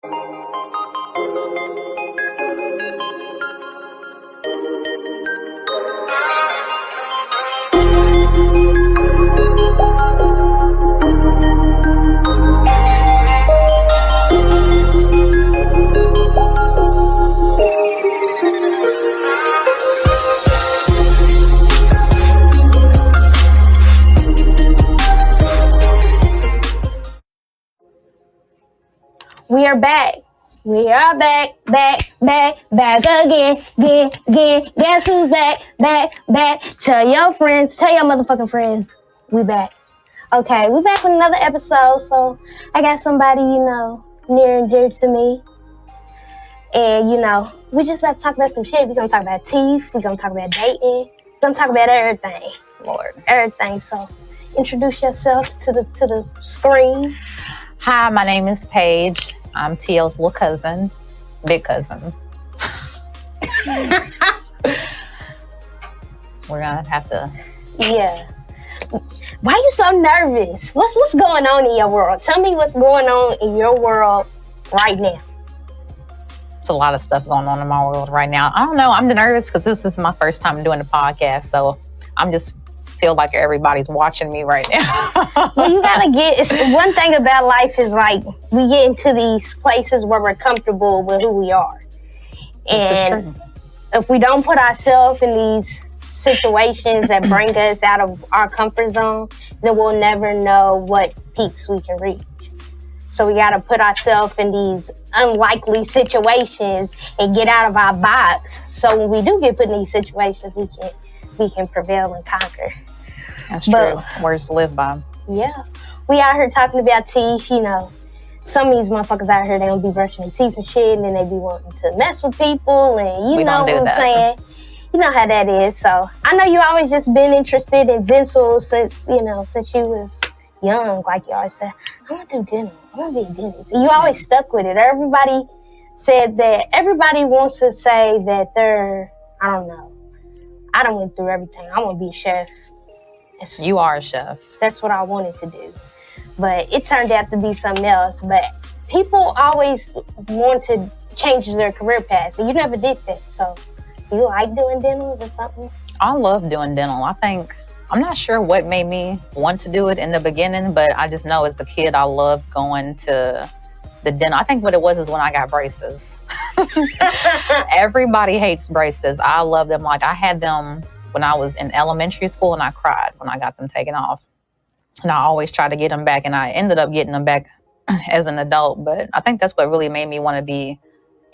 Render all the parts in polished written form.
We are back. We are back again. Guess who's back. Tell your friends, tell your motherfucking friends, we back. Okay, we back with another episode. So I got somebody, near and dear to me. And, we just about to talk about some shit. We're going to talk about teeth. We're going to talk about dating. We're going to talk about everything. Lord. Everything. So introduce yourself to the screen. Hi, my name is Paige. I'm TL's little cousin, big cousin. We're gonna have to. Yeah. Why are you so nervous? What's going on in your world? Tell me what's going on in your world right now. It's a lot of stuff going on in my world right now. I don't know. I'm nervous because this is my first time doing the podcast, so I'm just feel like everybody's watching me right now. Well, you gotta it's one thing about life is like we get into these places where we're comfortable with who we are. And this is true. If we don't put ourselves in these situations that bring us out of our comfort zone, then we'll never know what peaks we can reach. So we gotta put ourselves in these unlikely situations and get out of our box. So when we do get put in these situations, we can prevail and conquer. That's true. Words to live by. Yeah. We out here talking about teeth, Some of these motherfuckers out here, they don't be brushing their teeth and shit, and then they be wanting to mess with people, and you know what I'm saying? You know how that is. So I know you always just been interested in dental since you was young. Like you always said, I want to do dental. I want to be a dentist. And you always stuck with it. Everybody said that, everybody wants to say that they're, I don't know. I done went through everything. I want to be a chef. You are a chef. That's what I wanted to do. But it turned out to be something else. But people always want to change their career paths. And you never did that. So you like doing dental or something? I love doing dental. I'm not sure what made me want to do it in the beginning, but I just know as a kid, I loved going to the dental. I think what it was when I got braces. Everybody hates braces. I love them. Like I had them when I was in elementary school, and I cried when I got them taken off. And I always tried to get them back, and I ended up getting them back as an adult. But I think that's what really made me want to be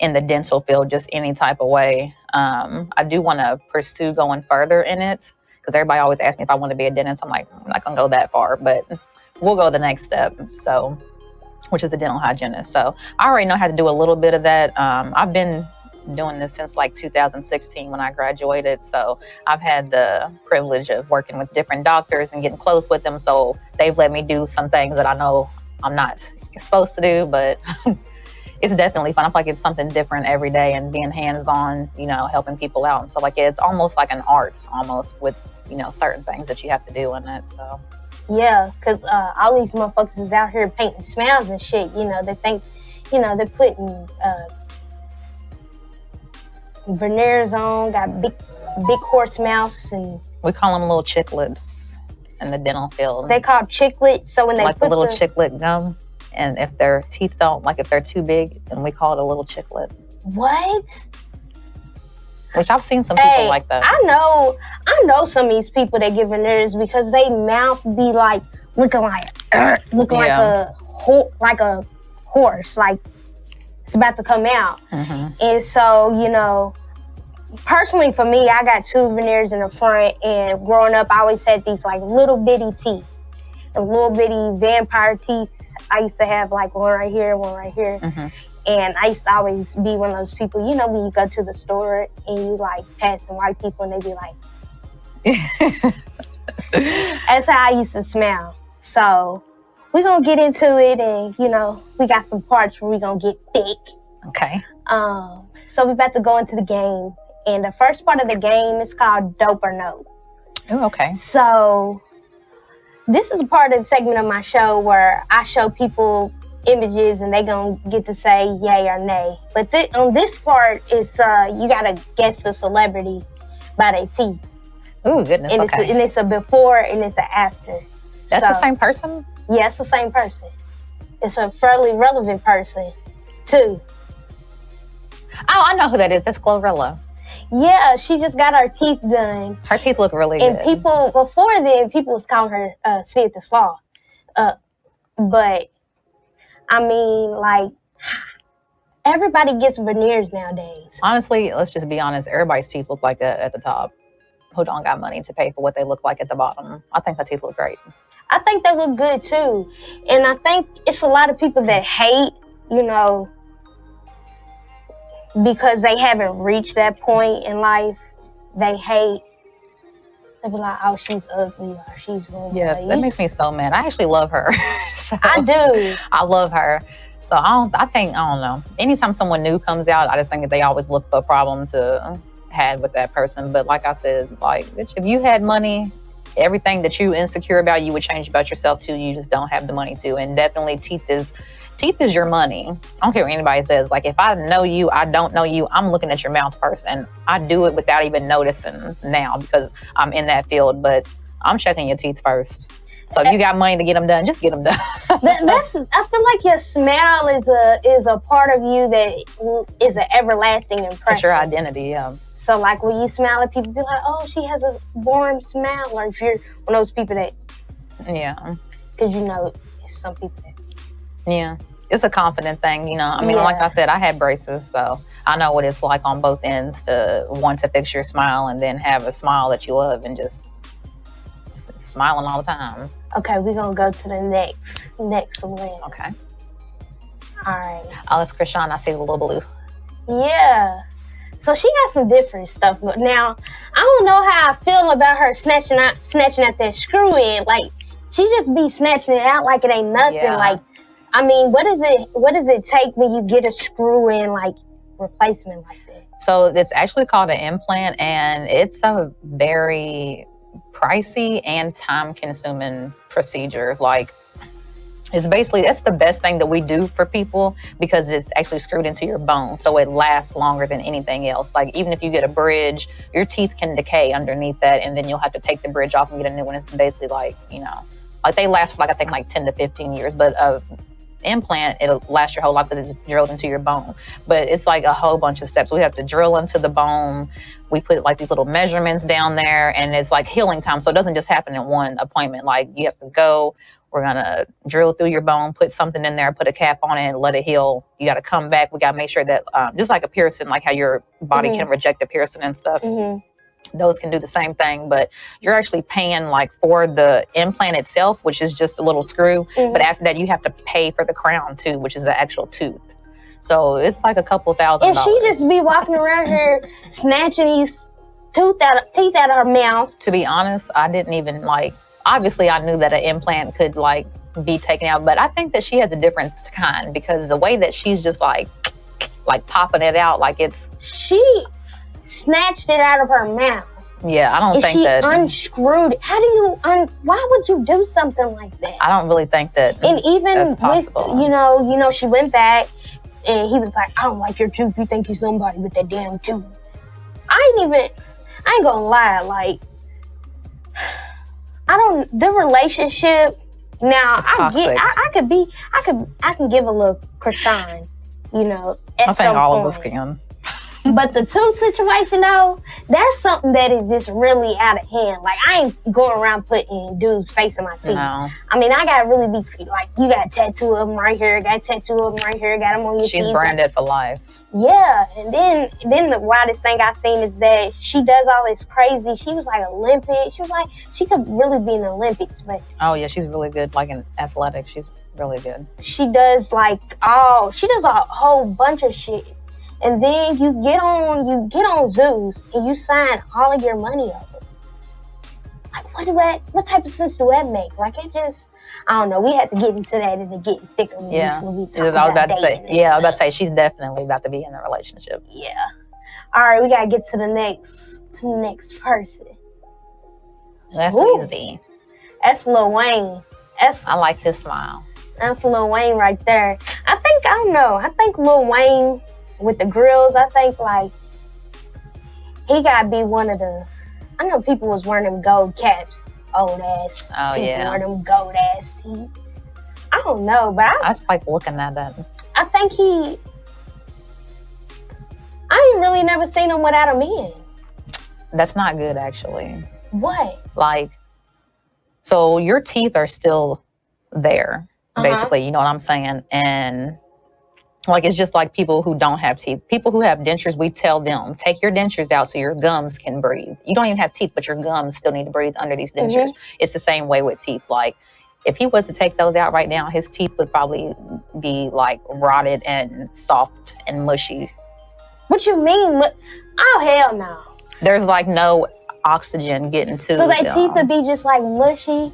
in the dental field, just any type of way. I do want to pursue going further in it, because everybody always asks me if I want to be a dentist. I'm like, I'm not going to go that far, but we'll go the next step. So, which is a dental hygienist. So I already know how to do a little bit of that. I've been doing this since like 2016 when I graduated. So I've had the privilege of working with different doctors and getting close with them. So they've let me do some things that I know I'm not supposed to do, but it's definitely fun. I feel like it's something different every day, and being hands-on, helping people out and stuff like that. It's almost like an art almost with, certain things that you have to do in it. So yeah, because all these motherfuckers is out here painting smiles and shit. They think, they're putting veneers on, got big horse mouths, and we call them little chiclets in the dental field. They call chiclets. So when they like put the little chiclet gum, and if their teeth if they're too big, then we call it a little chiclet. What? Which I've seen some people like that. I know some of these people that get veneers because they mouth be like looking like a horse, like it's about to come out. Mm-hmm. And so, personally for me, I got 2 veneers in the front, and growing up, I always had these like little bitty teeth, and little bitty vampire teeth. I used to have like one right here, one right here. Mm-hmm. And I used to always be one of those people, when you go to the store and you like passing white people and they be like, that's how I used to smell. So we're going to get into it, and, we got some parts where we're going to get thick. Okay. So we're about to go into the game. And the first part of the game is called Dope or Nope. Oh, okay. So this is a part of the segment of my show where I show people images and they gonna get to say yay or nay. But on this part, it's you gotta guess the celebrity by their teeth. Ooh, goodness. And okay. it's a before and it's a after. That's the same person? Yeah, it's the same person. It's a fairly relevant person, too. Oh, I know who that is. That's Glorilla. Yeah, she just got her teeth done. Her teeth look really and good. And before then, people was calling her Sid the Sloth. But, I mean, like, everybody gets veneers nowadays. Honestly, let's just be honest. Everybody's teeth look like that at the top who don't got money to pay for what they look like at the bottom. I think her teeth look great. I think they look good, too. And I think it's a lot of people that hate, you know, because they haven't reached that point in life. They hate. They be like, oh, she's ugly or she's ugly. Yes, that makes me so mad. I actually love her. So, I do. I love her. So I don't know. Anytime someone new comes out, I just think that they always look for a problem to have with that person. But like I said, like, bitch, if you had money, everything that you insecure about, you would change about yourself too. You just don't have the money to. And definitely teeth is your money. I don't care what anybody says. Like, if I know you, I don't know you, I'm looking at your mouth first. And I do it without even noticing now because I'm in that field. But I'm checking your teeth first. So if you got money to get them done, just get them done. I feel like your smile is a part of you that is an everlasting impression. It's your identity, yeah. So like when you smile at people, be like, oh, she has a warm smile. Or if you're one of those people that, yeah, because you know some people that. Yeah, it's a confident thing, you know. I mean, like I said, I had braces, so I know what it's like on both ends to want to fix your smile and then have a smile that you love and just smiling all the time. Okay, we're gonna go to the next one. Okay. All right. Oh, it's Krishan. I see the little blue. Yeah. So she got some different stuff. Now, I don't know how I feel about her snatching at that screw in. Like, she just be snatching it out like it ain't nothing. Yeah. Like, I mean, what does it take when you get a screw in like replacement like that? So it's actually called an implant, and it's a very pricey and time-consuming procedure. Like, it's basically, that's the best thing that we do for people because it's actually screwed into your bone. So it lasts longer than anything else. Like, even if you get a bridge, your teeth can decay underneath that, and then you'll have to take the bridge off and get a new one. It's basically like, you know, like they last for like, I think like 10 to 15 years, but implant, it'll last your whole life because it's drilled into your bone. But it's like a whole bunch of steps. We have to drill into the bone. We put like these little measurements down there, and it's like healing time. So it doesn't just happen in one appointment. Like, you have to go, we're gonna drill through your bone, put something in there, put a cap on it, and let it heal. You gotta come back. We gotta make sure that, just like a piercing, like how your body can reject a piercing and stuff. Those can do the same thing, but you're actually paying like for the implant itself, which is just a little screw. But after that, you have to pay for the crown too, which is the actual tooth. So it's like a couple $1,000. And she just be walking around here snatching these teeth out of her mouth. To be honest, I didn't even like, obviously I knew that an implant could like be taken out, but I think that she has a different kind because the way that she's just like popping it out, like it's... She snatched it out of her mouth. Yeah, I don't think that... she unscrewed it. How do you... why would you do something like that? I don't really think that and even that's possible. With, you know, she went back and he was like, I don't like your tooth. You think you're somebody with that damn tooth. I ain't gonna lie, like... the relationship... Now, I can give a little Krishan, you know, at I think some all point. of us can. But the tooth situation, though, that's something that is just really out of hand. Like, I ain't going around putting dudes' face in my teeth. No. I mean, I gotta really be like, you got a tattoo of them right here, got a tattoo of them right here, got them on your teeth. She's branded for life. Yeah, and then the wildest thing I seen is that she does all this crazy. She was like Olympic. She was like, she could really be in the Olympics, but oh yeah, she's really good. Like in athletics, she's really good. She does a whole bunch of shit. And then you get on zoos and you sign all of your money up. Like, what type of sense do that make? Like, it just, I don't know. We had to get into that and get thicker when we talk about dating. I was about to say, she's definitely about to be in a relationship. Yeah. All right, we gotta get to the next person. That's easy. That's Lil Wayne. I like his smile. That's Lil Wayne right there. I don't know. I think Lil Wayne with the grills, I think like he gotta be one of the. I know people was wearing them gold caps, old ass. Oh people yeah. wearing them gold ass teeth. I don't know, but I just like looking at that. I think I ain't really never seen him without a man. That's not good, actually. What? Like, so your teeth are still there, basically. You know what I'm saying? And like, it's just like people who don't have teeth. People who have dentures, we tell them, take your dentures out so your gums can breathe. You don't even have teeth, but your gums still need to breathe under these dentures. It's the same way with teeth. Like, if he was to take those out right now, his teeth would probably be like rotted and soft and mushy. What you mean? Oh, hell no. There's like no oxygen getting to so their teeth would be just like mushy.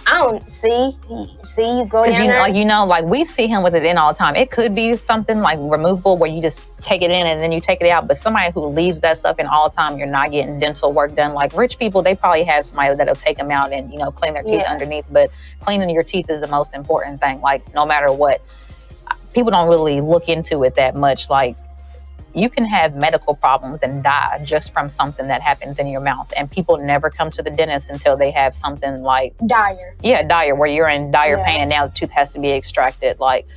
I don't see. You go down there. Like we see him with it in all the time. It could be something like removable where you just take it in and then you take it out. But somebody who leaves that stuff in all the time, you're not getting dental work done. Like rich people, they probably have somebody that'll take them out and clean their teeth underneath. But cleaning your teeth is the most important thing. Like no matter what, people don't really look into it that much. Like you can have medical problems and die just from something that happens in your mouth. And people never come to the dentist until they have something like dire. Yeah, dire, where you're in dire pain and now the tooth has to be extracted. Like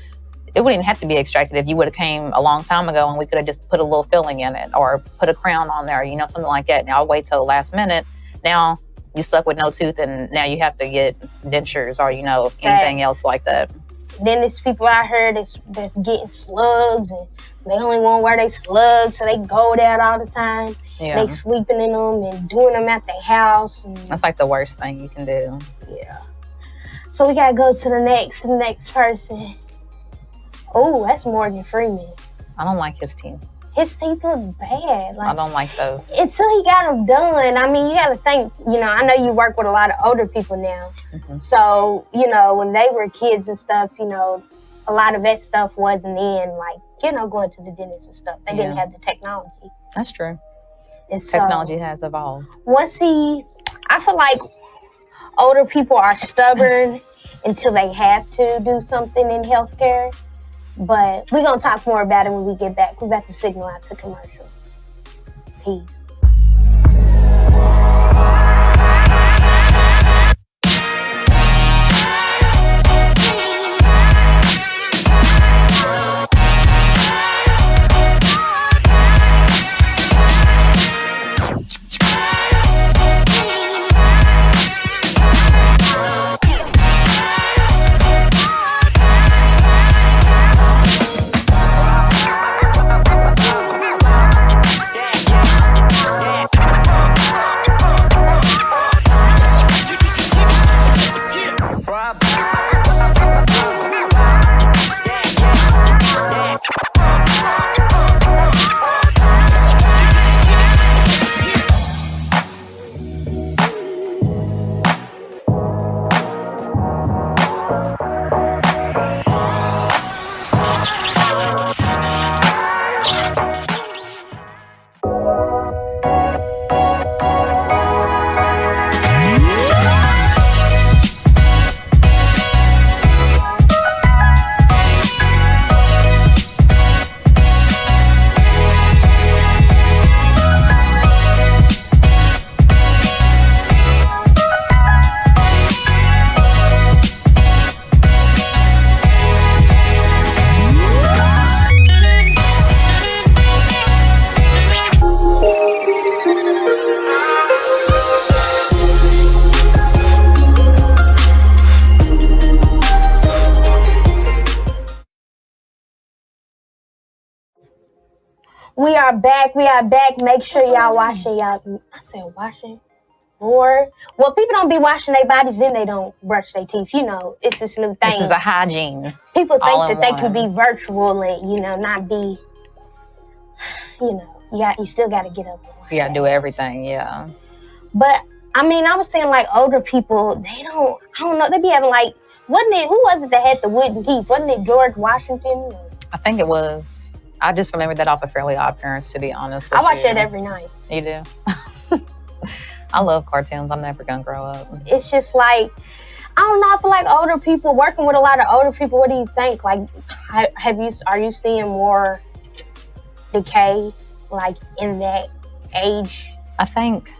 it wouldn't even have to be extracted if you would have came a long time ago and we could have just put a little filling in it or put a crown on there, something like that. Now I'll wait till the last minute. Now you stuck with no tooth and now you have to get dentures or, anything else like that. Then there's people out here that's getting slugs and they only want to wear their slugs, so they go there all the time. Yeah. They sleeping in them and doing them at their house. That's like the worst thing you can do. Yeah. So we gotta go to the next person. Oh, that's Morgan Freeman. I don't like his teeth. His teeth look bad. I don't like those. Until he got them done. I mean, you got to think, I know you work with a lot of older people now. So, when they were kids and stuff, a lot of that stuff wasn't in, like, going to the dentist and stuff. They didn't have the technology. That's true. And so, technology has evolved. I feel like older people are stubborn until they have to do something in healthcare. But we're going to talk more about it when we get back. We're about to signal out to commercial. Peace. We are back. Make sure y'all washing y'all. I said washing. Lord. Well, people don't be washing their bodies, then they don't brush their teeth. It's this new thing. This is a hygiene. People think that they can be virtual and, not be, you still got to get up and wash. You got to do everything, yeah. But, I was saying, like, older people, I don't know, they be having, like, who was it that had the wooden teeth? Wasn't it George Washington? I think it was. I just remember that off of Fairly Odd Parents, to be honest with you. I watch it every night. You do? I love cartoons. I'm never going to grow up. It's just like, I don't know. I feel like older people, working with a lot of older people, what do you think? Like, are you seeing more decay, like, in that age? I think.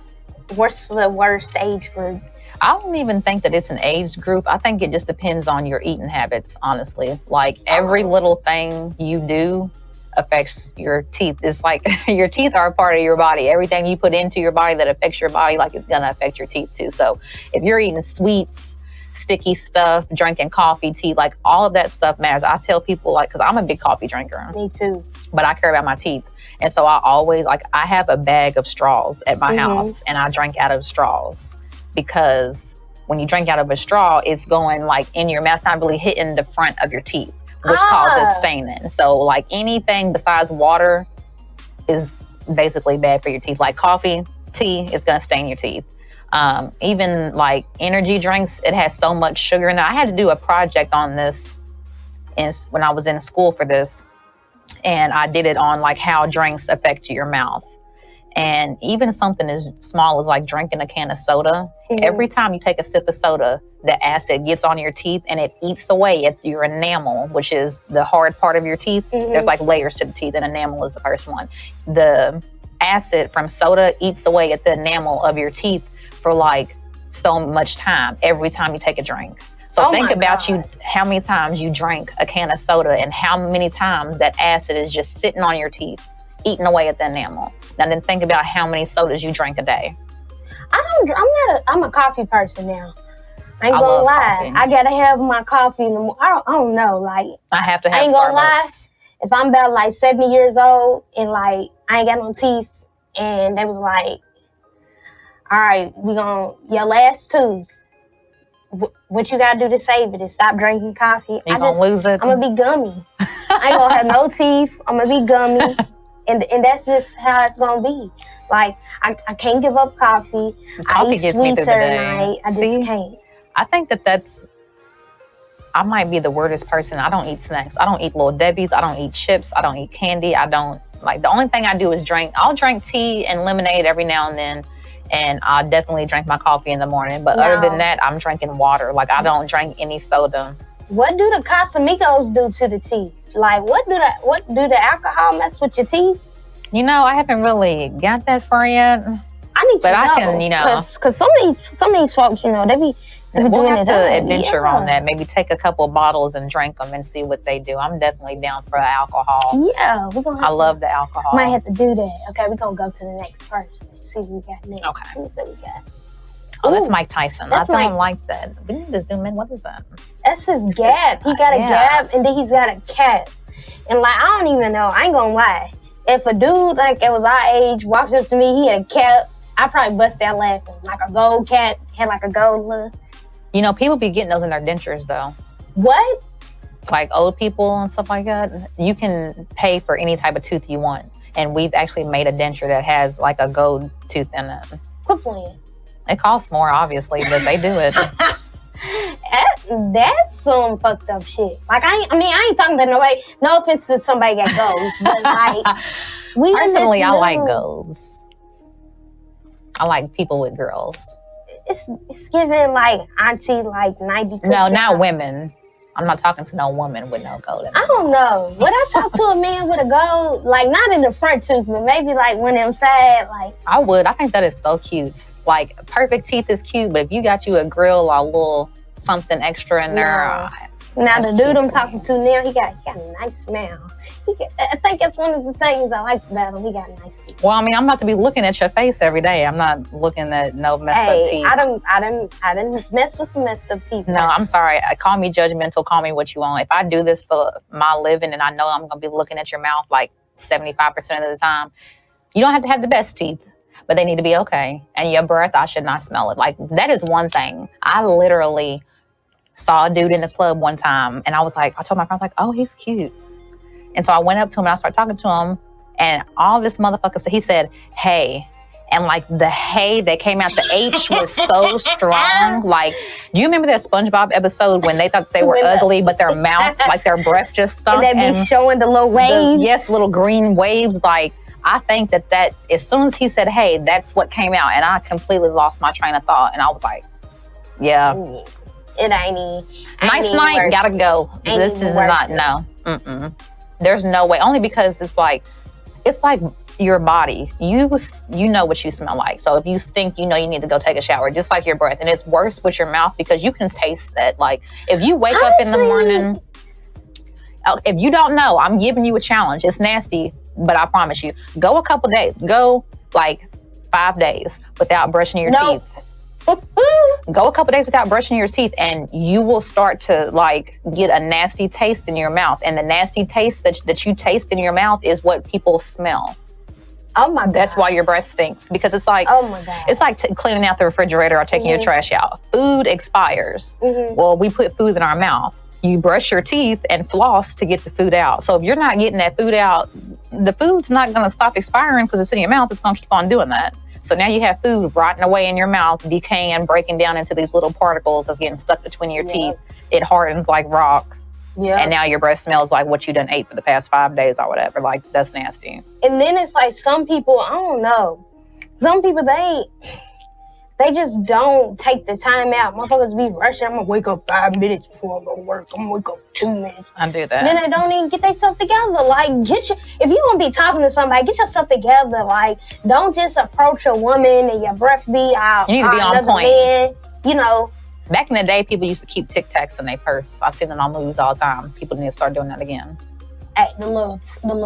What's the worst age group? I don't even think that it's an age group. I think it just depends on your eating habits, honestly. Like, every little thing you do affects your teeth. It's like your teeth are a part of your body. Everything you put into your body that affects your body, like, it's gonna affect your teeth too. So if you're eating sweets, sticky stuff, drinking coffee, tea, like, all of that stuff matters. I tell people, like, because I'm a big coffee drinker. Me too. But I care about my teeth. And so I always, like, I have a bag of straws at my house, and I drink out of straws, because when you drink out of a straw, it's going, like, in your mouth, not really hitting the front of your teeth, which causes staining. So, like, anything besides water is basically bad for your teeth. Like, coffee, tea is going to stain your teeth. Even, like, energy drinks, it has so much sugar in it. I had to do a project on this when I was in school for this, and I did it on, like, how drinks affect your mouth. And even something as small as, like, drinking a can of soda, every time you take a sip of soda, the acid gets on your teeth and it eats away at your enamel, which is the hard part of your teeth. There's, like, layers to the teeth, and enamel is the first one. The acid from soda eats away at the enamel of your teeth for, like, so much time every time you take a drink. So think about how many times you drank a can of soda and how many times that acid is just sitting on your teeth, eating away at the enamel. Now then think about how many sodas you drink a day. I'm a coffee person now. I ain't gonna lie. Coffee. I gotta have my coffee in the morning. I don't know, like, I have to have Starbucks. I ain't gonna lie. If I'm about, like, 70 years old and, like, I ain't got no teeth, and they was like, all right, your last tooth, what you gotta do to save it is stop drinking coffee. You gonna lose it? I'm gonna be gummy. I ain't gonna have no teeth. I'm gonna be gummy. And that's just how it's gonna be. Like, I can't give up coffee. Coffee gets me through the day. Night. I just can't. I think I might be the weirdest person. I don't eat snacks. I don't eat Little Debbie's. I don't eat chips. I don't eat candy. The only thing I do is drink. I'll drink tea and lemonade every now and then. And I'll definitely drink my coffee in the morning. But other than that, I'm drinking water. Like, I don't drink any soda. What do the Casamigos do to the teeth? Like, what do the alcohol mess with your teeth? You know, I haven't really got that far yet. I need to know. I can, because some of these folks, they be we'll doing have to adventure on that. Maybe take a couple of bottles and drink them and see what they do. I'm definitely down for alcohol. Yeah, I love the alcohol. Might have to do that. Okay, we're gonna go to the next person. See what we got next. Okay. See what we got. Oh, that's Mike Tyson. I don't like that. We need to zoom in. What is that? That's his gap. He got a gap, and then he's got a cap. And, like, I don't even know. I ain't gonna lie. If a dude, like, it was our age, walked up to me, he had a cap, I'd probably bust out laughing. Like a gold cap, had like a gold look. You know, people be getting those in their dentures, though. What? Like old people and stuff like that. You can pay for any type of tooth you want. And we've actually made a denture that has, like, a gold tooth in it. Quit playing. It costs more, obviously, but they do it. That's some fucked up shit. Like, I ain't talking about nobody. No offense to somebody that goes, but, like, personally, I like goals. I like people with girls. It's giving, like, auntie, like, 90. No, not women. I'm not talking to no woman with no gold in it. I don't know. Would I talk to a man with a gold? Like, not in the front tooth, but maybe, like, when them side, like. I would. I think that is so cute. Like, perfect teeth is cute, but if you got you a grill or a little something extra in there. Now, the dude I'm talking to now, he got a nice smile. I think that's one of the things I like about him. He got a nice teeth. Well, I mean, I'm about to be looking at your face every day. I'm not looking at no messed up teeth. I done mess with some messed up teeth. No, I'm sorry. Call me judgmental. Call me what you want. If I do this for my living and I know I'm going to be looking at your mouth like 75% of the time, you don't have to have the best teeth, but they need to be okay. And your breath, I should not smell it. Like, that is one thing. I literally saw a dude in the club one time and I told my friend, I was like, oh, he's cute. And so I went up to him and I started talking to him, and all this motherfucker said, he said, hey. And, like, the hey that came out, the H was so strong. Like, do you remember that SpongeBob episode when they thought they were ugly, but their mouth, like, their breath just stunk? And they be showing the little waves. Little green waves. Like, I think that as soon as he said, hey, that's what came out. And I completely lost my train of thought. And I was like, yeah. it ain't even. Nice night, gotta go. This is not, no. There's no way. Only because it's like your body. You know what you smell like. So if you stink, you know you need to go take a shower, just like your breath. And it's worse with your mouth because you can taste that. Like if you wake up in the morning, if you don't know, I'm giving you a challenge. It's nasty, but I promise you, go a couple days, go like 5 days without brushing your teeth. Go a couple days without brushing your teeth and you will start to like get a nasty taste in your mouth. And the nasty taste that you taste in your mouth is what people smell. Oh my God. That's why your breath stinks, because it's like, oh my God. It's like cleaning out the refrigerator or taking your trash out. Food expires. Well, we put food in our mouth. You brush your teeth and floss to get the food out. So if you're not getting that food out, the food's not going to stop expiring because it's in your mouth. It's going to keep on doing that. So now you have food rotting away in your mouth, decaying, breaking down into these little particles that's getting stuck between your teeth. It hardens like rock. And now your breath smells like what you done ate for the past 5 days or whatever. Like, that's nasty. And then it's like some people, I don't know. Some people, they just don't take the time out. Motherfuckers be rushing. I'm going to wake up 5 minutes before I go to work. I'm going to wake up 2 minutes. I do that. Then they don't even get themselves together. Like, if you're going to be talking to somebody, get yourself together. Like, don't just approach a woman and your breath be out. You need to be on point. Man, you know. Back in the day, people used to keep Tic Tacs in their purse. I see them on movies all the time. People need to start doing that again. The little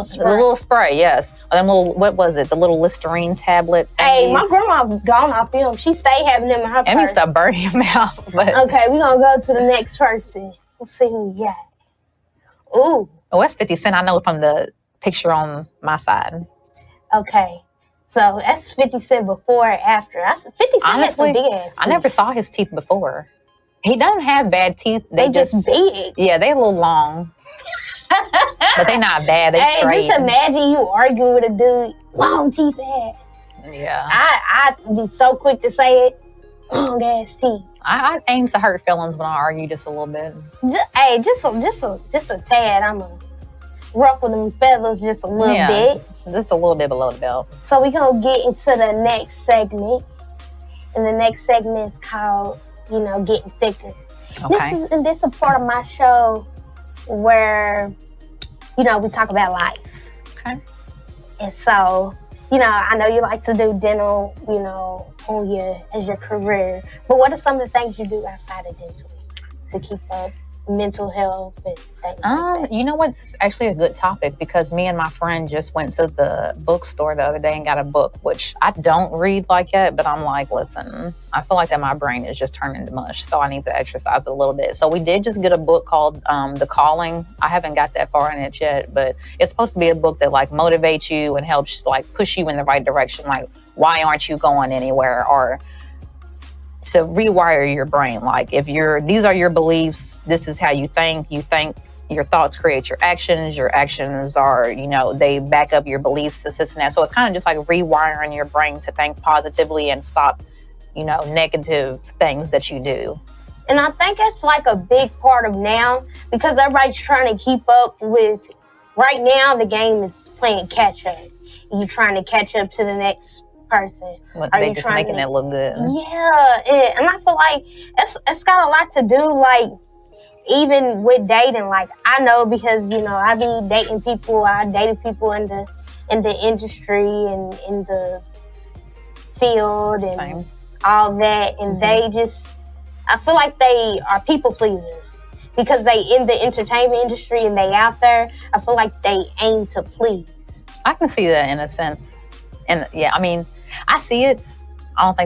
spray. The little spray, yes. Or them little, what was it? The little Listerine tablet things. Hey, my grandma was gone off film. She stayed having them in her purse. And used to burn your mouth. But. Okay, we're going to go to the next person. Let's see who we got. Ooh. Oh, that's 50 Cent. I know from the picture on my side. Okay. So that's 50 Cent before or after. 50 Cent Honestly, had some big ass teeth. I never saw his teeth before. He don't have bad teeth. They just big. Yeah, they a little long. But they not bad. They straight. Just imagine you arguing with a dude, long teeth ass. Yeah. I'd be so quick to say it. Long ass teeth. I aim to hurt feelings when I argue just a little bit. Just a tad. I'm gonna ruffle them feathers just a little bit. Just a little bit below the belt. So we gonna get into the next segment. And the next segment is called, Getting Thicker. Okay. This is a part of my show where, we talk about life. Okay. And so, I know you like to do dental, as your career. But what are some of the things you do outside of dental to keep up mental health and things like that? You know what's actually a good topic, because me and my friend just went to the bookstore the other day and got a book, which I don't read like that, but I'm like, listen, I feel like that my brain is just turning to mush, so I need to exercise it a little bit. So we did just get a book called The Calling. I haven't got that far in it yet, but it's supposed to be a book that like motivates you and helps like push you in the right direction. Like, why aren't you going anywhere? Or to rewire your brain. Like, these are your beliefs, this is how you think, your thoughts create your actions are, they back up your beliefs, this and that. So it's kind of just like rewiring your brain to think positively and stop, negative things that you do. And I think it's like a big part of now, because everybody's trying to keep up with, right now the game is playing catch up. You're trying to catch up to the next person. They just making it look good. Yeah, and I feel like it's got a lot to do, like, even with dating. Like, I know because, I be dating people, I dated people in the industry and in the field and all that, and they just, I feel like they are people pleasers. Because they in the entertainment industry and they out there, I feel like they aim to please. I can see that in a sense. And yeah, I mean, I see it. I don't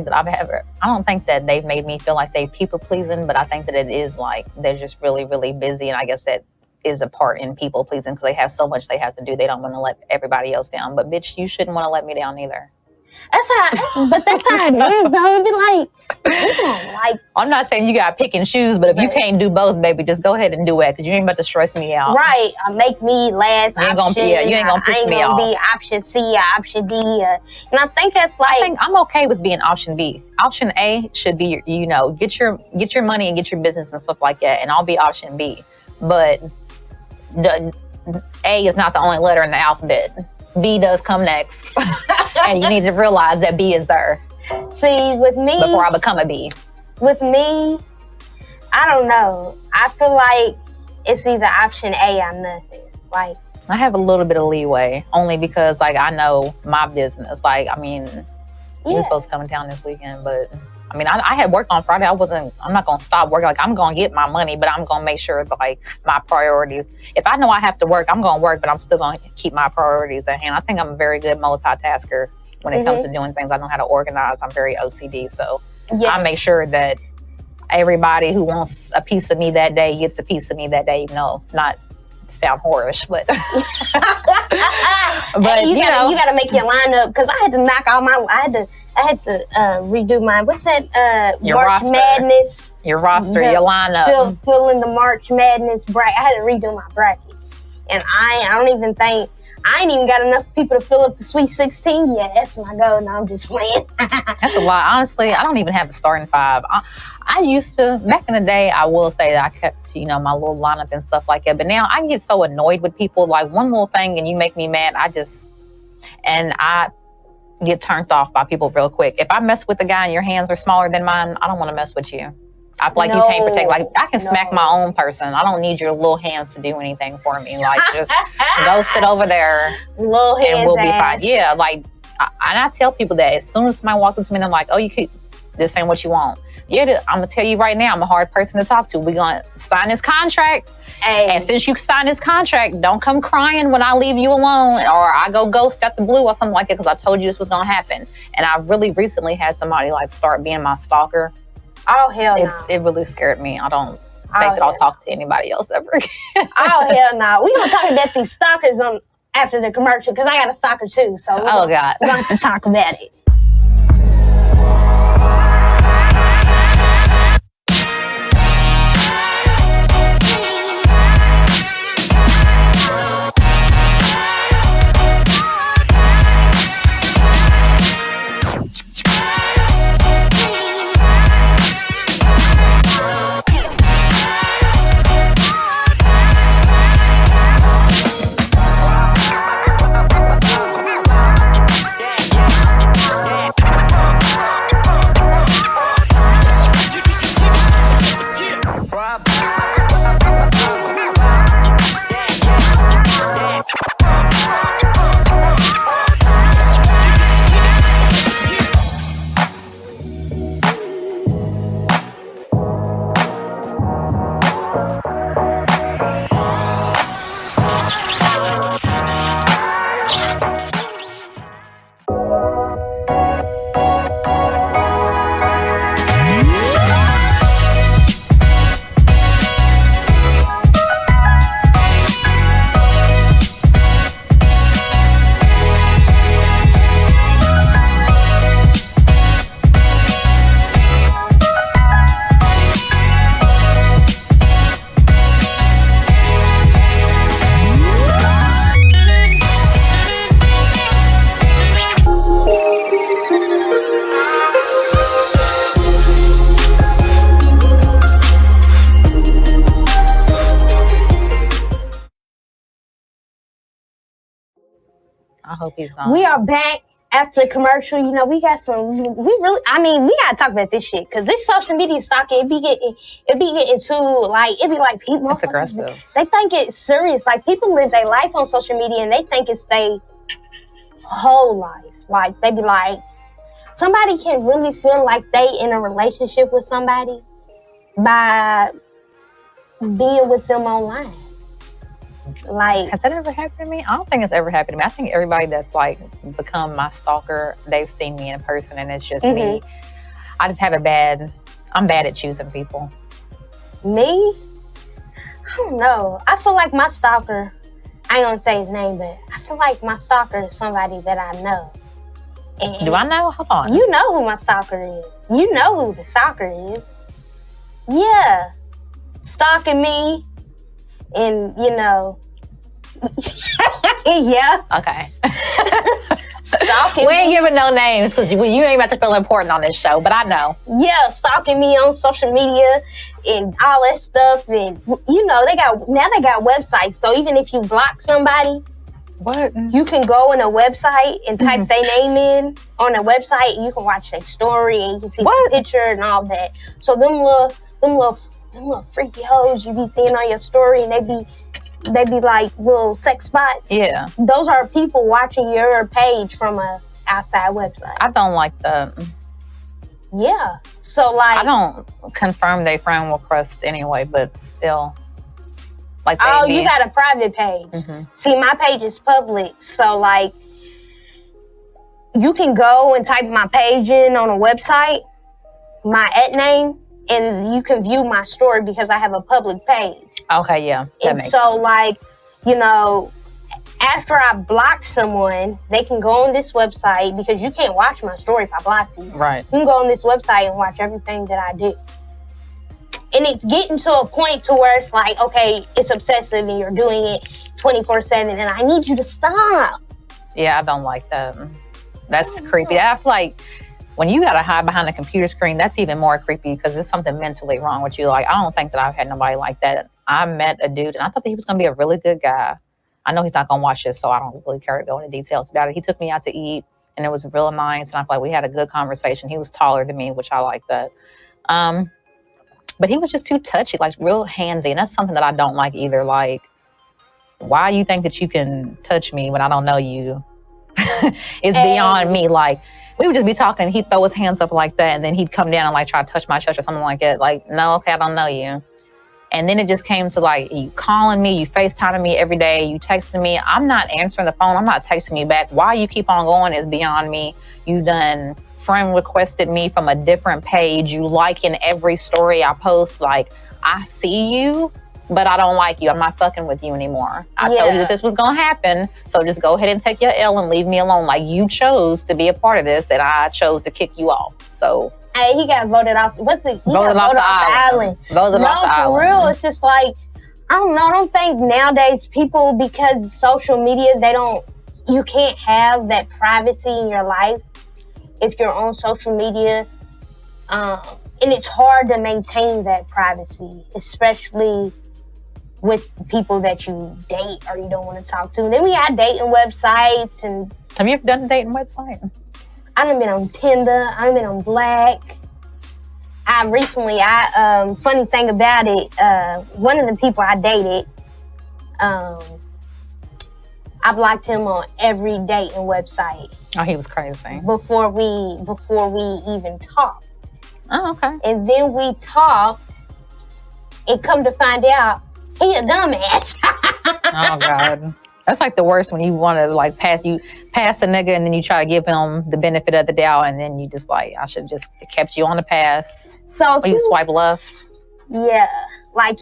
think that they've made me feel like they people pleasing, but I think that it is like they're just really, really busy. And I guess that is a part in people pleasing, because they have so much they have to do. They don't want to let everybody else down. But bitch, you shouldn't want to let me down either. That's how it is, though. It'd be like, I'm not saying you gotta pick and choose, but if you can't do both, baby, just go ahead and do it, because you ain't about to stress me out. Right. Make me last option. You ain't gonna piss me off. I ain't gonna be option C or option D. And I think that's like... I think I'm okay with being option B. Option A should be, get your money and get your business and stuff like that, and I'll be option B. But the A is not the only letter in the alphabet. B does come next. And you need to realize that B is there. See, with me... Before I become a B. With me, I don't know. I feel like it's either option A or nothing. Like, I have a little bit of leeway, only because like I know my business. Like, I mean, you were supposed to come in town this weekend, but I mean, I had worked on Friday. I'm not gonna stop working. Like, I'm gonna get my money, but I'm gonna make sure that like my priorities. If I know I have to work, I'm gonna work, but I'm still gonna keep my priorities at hand. I think I'm a very good multitasker when it comes to doing things. I know how to organize. I'm very OCD, so I make sure that everybody who wants a piece of me that day gets a piece of me that day. No, not to sound whorish, but but hey, you gotta make your lineup, because I had to knock all my. I had to redo mine. What's that? Your March roster. Madness. Your roster, your lineup. Fill in the March Madness bracket. I had to redo my bracket, and I ain't even got enough people to fill up the Sweet 16 yet. That's my goal. No, I'm just playing. That's a lot. Honestly, I don't even have a starting five. I used to, back in the day, I will say that I kept, my little lineup and stuff like that. But now I get so annoyed with people. Like, one little thing and you make me mad, I get turned off by people real quick. If I mess with a guy and your hands are smaller than mine, I don't want to mess with you. I feel like you can't protect. Like, I can smack my own person. I don't need your little hands to do anything for me. Like, just go sit over there, little hands, and we'll be fine. Yeah, like, and I tell people that as soon as somebody walks up to me, they're like, "Oh, this ain't what you want." Yeah, I'm gonna tell you right now, I'm a hard person to talk to. We're gonna sign this contract, and since you signed this contract, don't come crying when I leave you alone, or I go ghost at the blue or something like that, because I told you this was gonna happen. And I really recently had somebody like start being my stalker. Oh, hell no. It really scared me. I don't think that I'll talk to anybody else ever again. Oh, hell no. We're going to talk about these stalkers after the commercial, because I got a stalker too. So we're going to have to talk about it. I hope he's not. We are back after the commercial. We got we gotta talk about this shit, because this social media stalking, it be getting too, like, it be like people. It's aggressive. They think it's serious. Like, people live their life on social media and they think it's their whole life. Like, they be like, somebody can really feel like they in a relationship with somebody by being with them online. Like, has that ever happened to me? I don't think it's ever happened to me. I think everybody that's like become my stalker, they've seen me in person, and it's just me. I just have I'm bad at choosing people. Me? I don't know. I feel like my stalker, I ain't gonna say his name, but I feel like my stalker is somebody that I know. And do I know? Hold on. You know who my stalker is. You know who the stalker is. Yeah. Stalking me. And, yeah. Okay. Stalking we ain't giving no names, because you ain't about to feel important on this show, but I know. Yeah, stalking me on social media and all that stuff. And, they got websites. So even if you block somebody, you can go on a website and type their name in on a website, and you can watch their story, and you can see the picture and all that. So them little them little freaky hoes you be seeing on your story, and they be like little sex spots. Yeah. Those are people watching your page from a outside website. I don't like that. Yeah. So like, I don't confirm they friend request anyway, but still. Like you got a private page. Mm-hmm. See, my page is public, so like, you can go and type my page in on a website, my @name, and you can view my story because I have a public page. Okay, yeah. And so, like, you know, after I blocked someone, they can go on this website because you can't watch my story if I block you. Right. You can go on this website and watch everything that I do. And it's getting to a point to where it's like, okay, it's obsessive and you're doing it 24/7 and I need you to stop. Yeah, I don't like that. That's creepy. I feel like when you gotta hide behind a computer screen, that's even more creepy because there's something mentally wrong with you. Like, I don't think that I've had nobody like that. I met a dude and I thought that he was gonna be a really good guy. I know he's not gonna watch this, so I don't really care to go into details about it. He took me out to eat and it was real nice, and I feel like we had a good conversation. He was taller than me, which I like that. But he was just too touchy, like real handsy, and that's something that I don't like either. Like, why you think that you can touch me when I don't know you? It's beyond me. Like, we would just be talking and he'd throw his hands up like that, and then he'd come down and like try to touch my chest or something like that. Like, no, okay, I don't know you. And then it just came to like, you calling me, you FaceTiming me every day, you texting me. I'm not answering the phone. I'm not texting you back. Why you keep on going is beyond me. You done friend requested me from a different page. You liking every story I post. Like, I see you, but I don't like you. I'm not fucking with you anymore. I told you that this was going to happen. So just go ahead and take your L and leave me alone. Like, you chose to be a part of this and I chose to kick you off. So. Hey, he got voted off. What's it? He voted got off the island. Voted off the island. For real, it's just like, I don't know. I don't think nowadays people, because social media, you can't have that privacy in your life if you're on social media. And it's hard to maintain that privacy, especially with people that you date or you don't want to talk to. And then we got dating websites. And have you ever done a dating website? I done been on Tinder. I done been on Black. Funny thing about it, one of the people I dated, I blocked him on every dating website. Oh, he was crazy. Before we even talked. Oh, okay. And then we talked, and come to find out, he a dumbass. Oh, God. That's like the worst when you want to like pass a nigga and then you try to give him the benefit of the doubt and then you just like, I should just kept you on the pass. So if you swipe left. Yeah. Like if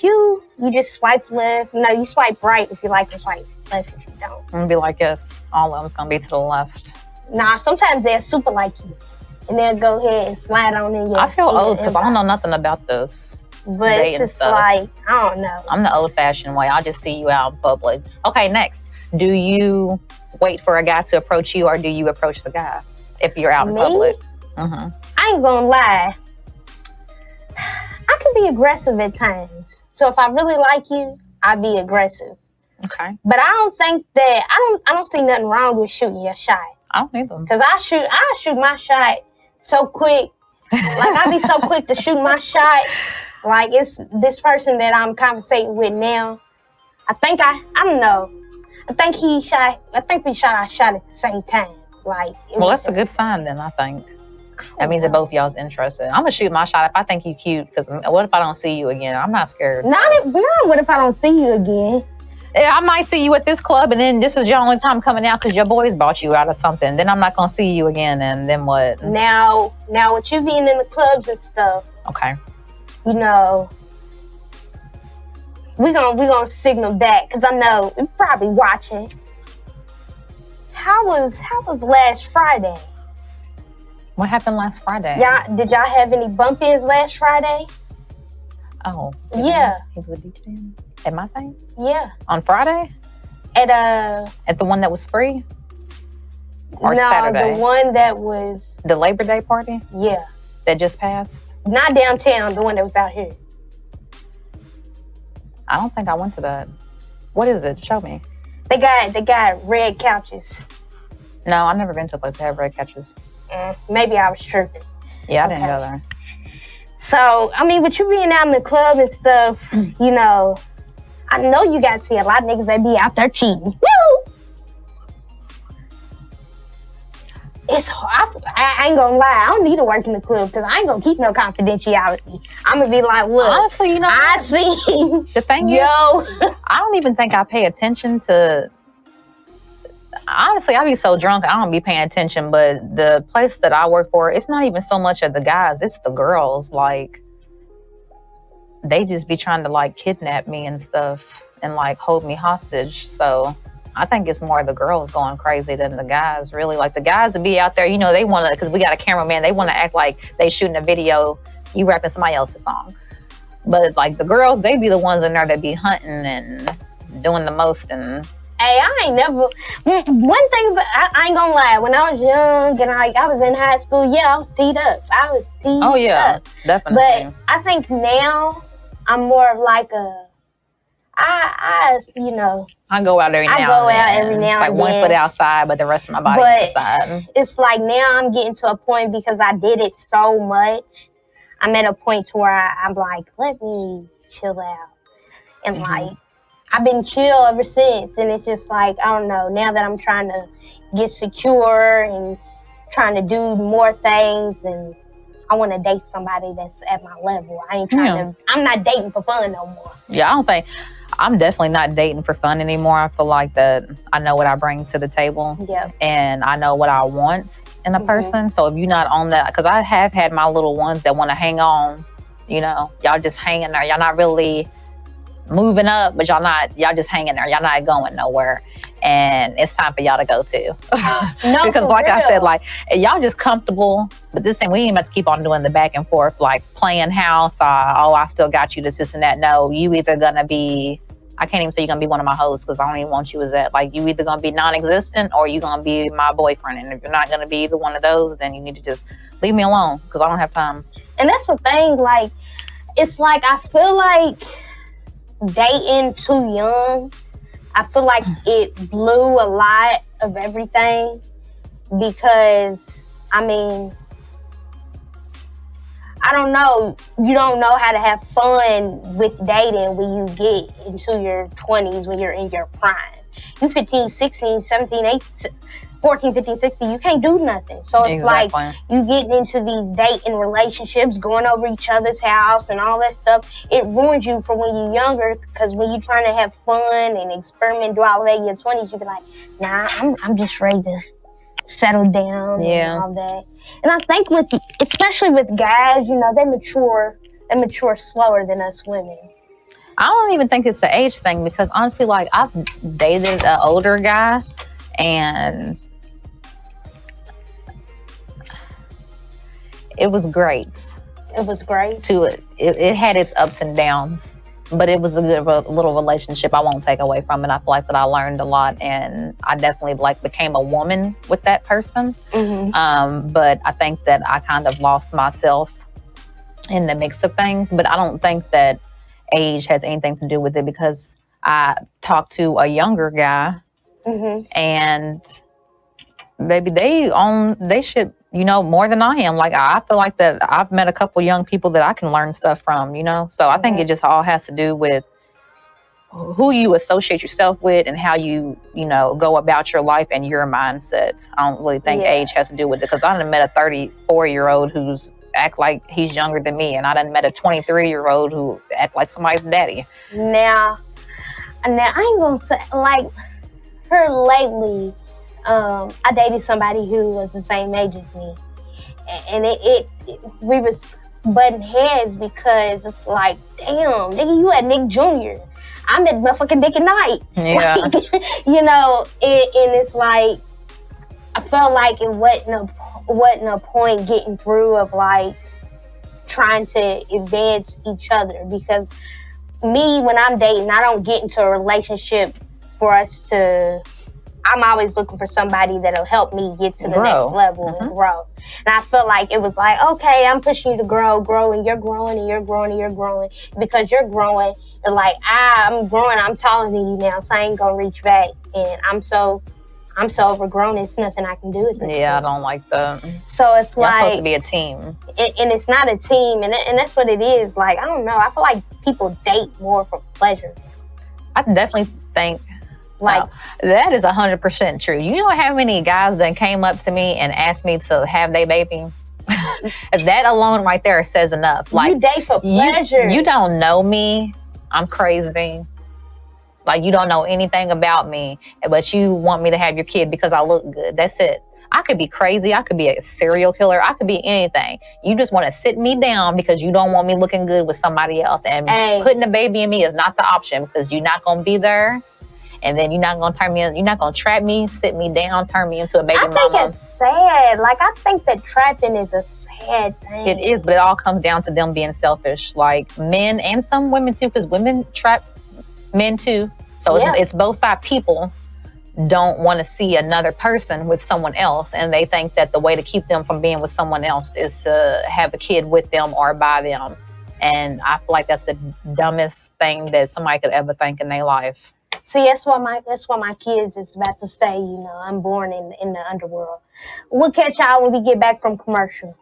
you just swipe left. No, you swipe right if you like, and swipe left if you don't. I'm gonna be like this. All of them's gonna be to the left. Nah, sometimes they're super like you. And they'll go ahead and slide on in your I feel old because I don't know nothing about this. But it's just like, I don't know. I'm the old-fashioned way. I'll just see you out in public. Okay, next. Do you wait for a guy to approach you or do you approach the guy if you're out in public? Mm-hmm. I ain't gonna lie. I can be aggressive at times. So if I really like you, I'll be aggressive. Okay. But I don't think that, I don't see nothing wrong with shooting your shot. I don't either. Because I shoot my shot so quick. Like, I be so quick to shoot my shot. Like, it's this person that I'm conversating with now. I don't know. I think we shot our shot at the same time. Like, well, that's a good sign then, I think. That means that both y'all's interested. I'm gonna shoot my shot if I think you cute, because what if I don't see you again? I'm not scared. What if I don't see you again? Yeah, I might see you at this club, and then this is your only time coming out because your boys bought you out of something. Then I'm not gonna see you again, and then what? Now with you being in the clubs and stuff. Okay. You know, we gonna signal back because I know you're probably watching. How was last Friday? What happened last Friday? Did y'all have any bump-ins last Friday? Oh. Yeah. He was a DJ at my thing? Yeah. On Friday? At the one that was free? Or Saturday? The one that was the Labor Day party? Yeah. That just passed? Not downtown, the one that was out here. I don't think I went to that. What is it? Show me. They got red couches. No, I've never been to a place that have red couches. Maybe I was tripping. Yeah, I didn't go there. So, I mean, with you being out in the club and stuff, you know, I know you guys see a lot of niggas that be out there cheating. Woo! It's hard. I ain't gonna lie. I don't need to work in the club because I ain't gonna keep no confidentiality. I'm gonna be like, look, honestly, you know, I see. The thing is, I don't even think I pay attention to. Honestly, I be so drunk, I don't be paying attention. But the place that I work for, it's not even so much of the guys; it's the girls. Like, they just be trying to like kidnap me and stuff, and like hold me hostage. So I think it's more the girls going crazy than the guys, really. Like, the guys would be out there, you know, they want to, because we got a cameraman, they want to act like they shooting a video, you rapping somebody else's song. But, like, the girls, they be the ones in there that be hunting and doing the most. And hey, I ain't never, one thing, I ain't gonna lie, when I was young and I was in high school, yeah, I was teed up. Oh, yeah, up. Definitely. But I think now I'm more of like you know, I go out every now and then. I go out every now and then. Like one foot outside, but the rest of my body inside. It's like now I'm getting to a point because I did it so much. I'm at a point where I'm like, let me chill out. And like, I've been chill ever since. And it's just like, I don't know, now that I'm trying to get secure and trying to do more things, and I want to date somebody that's at my level. I ain't trying to, I'm not dating for fun no more. Yeah, I'm definitely not dating for fun anymore. I feel like that I know what I bring to the table. Yeah. And I know what I want in a person. So if you're not on that, because I have had my little ones that want to hang on, you know, y'all just hanging there. Y'all not really moving up, but y'all just hanging there. Y'all not going nowhere. And it's time for y'all to go too. No, because like real. I said, like, y'all just comfortable, but this thing, we ain't about to keep on doing the back and forth, like playing house, I still got you, this and that. No, you either gonna be, I can't even say you're gonna be one of my hosts because I don't even want you as that. Like, you either gonna be non-existent or you gonna be my boyfriend. And if you're not gonna be either one of those, then you need to just leave me alone because I don't have time. And that's the thing, like, it's like, I feel like dating too young, I feel like it blew a lot of everything because, I mean, I don't know. You don't know how to have fun with dating when you get into your 20s, when you're in your prime. You 15, 16, 17, 18, 14, 15, 16, you can't do nothing. So it's like you getting into these dating relationships, going over each other's house and all that stuff. It ruins you for when you're younger, because when you're trying to have fun and experiment, do all of that in your 20s, you be like, nah, I'm just ready to settle down and all that. And I think especially with guys, you know, they mature slower than us women. I don't even think it's an age thing because honestly, like, I've dated an older guy and it was great. It was great? It had its ups and downs, but it was a good little relationship. I won't take away from it. I feel like that I learned a lot, and I definitely became a woman with that person. But I think that I kind of lost myself in the mix of things. But I don't think that age has anything to do with it because I talked to a younger guy, and maybe they should, you know, more than I am. Like, I feel like that I've met a couple young people that I can learn stuff from, you know? So I think it just all has to do with who you associate yourself with and how you know, go about your life and your mindset. I don't really think age has to do with it because I done met a 34-year-old who's act like he's younger than me, and I done met a 23-year-old who act like somebody's daddy. Now I ain't gonna say, like, her lately, I dated somebody who was the same age as me, and we was butting heads because it's like, damn, nigga, you had Nick Jr. I'm at motherfucking Dick and Knight. Yeah. Like, you know, and it's like, I felt like it wasn't a point getting through of like trying to advance each other, because me, when I'm dating, I don't get into a relationship for us to, I'm always looking for somebody that'll help me get to the next level and grow. And I felt like it was like, okay, I'm pushing you to grow, and you're growing, and you're growing, and you're growing. Because you're growing, you're like, I'm growing, I'm taller than you now, so I ain't gonna reach back. And I'm so I'm so overgrown, it's nothing I can do with this. Yeah, I don't like that. So it's You're like supposed to be a team. And it's not a team, and that's what it is. Like, I don't know. I feel like people date more for pleasure. I definitely think like that is 100% true. You know how many guys that came up to me and asked me to have their baby? That alone right there says enough. Like, you date for pleasure. You don't know me. I'm crazy. Like, you don't know anything about me, but you want me to have your kid because I look good. That's it. I could be crazy. I could be a serial killer. I could be anything. You just want to sit me down because you don't want me looking good with somebody else. And putting a baby in me is not the option because you're not going to be there. And then you're not going to turn me in. You're not going to trap me, sit me down, turn me into a baby mama. I think it's sad. Like, I think that trapping is a sad thing. It is, but it all comes down to them being selfish. Like, men and some women too, because women trap men too. So it's both sides. People don't want to see another person with someone else, and they think that the way to keep them from being with someone else is to have a kid with them or by them. And I feel like that's the dumbest thing that somebody could ever think in their life. See, that's why my kids is about to stay, unborn in the underworld. We'll catch y'all when we get back from commercial.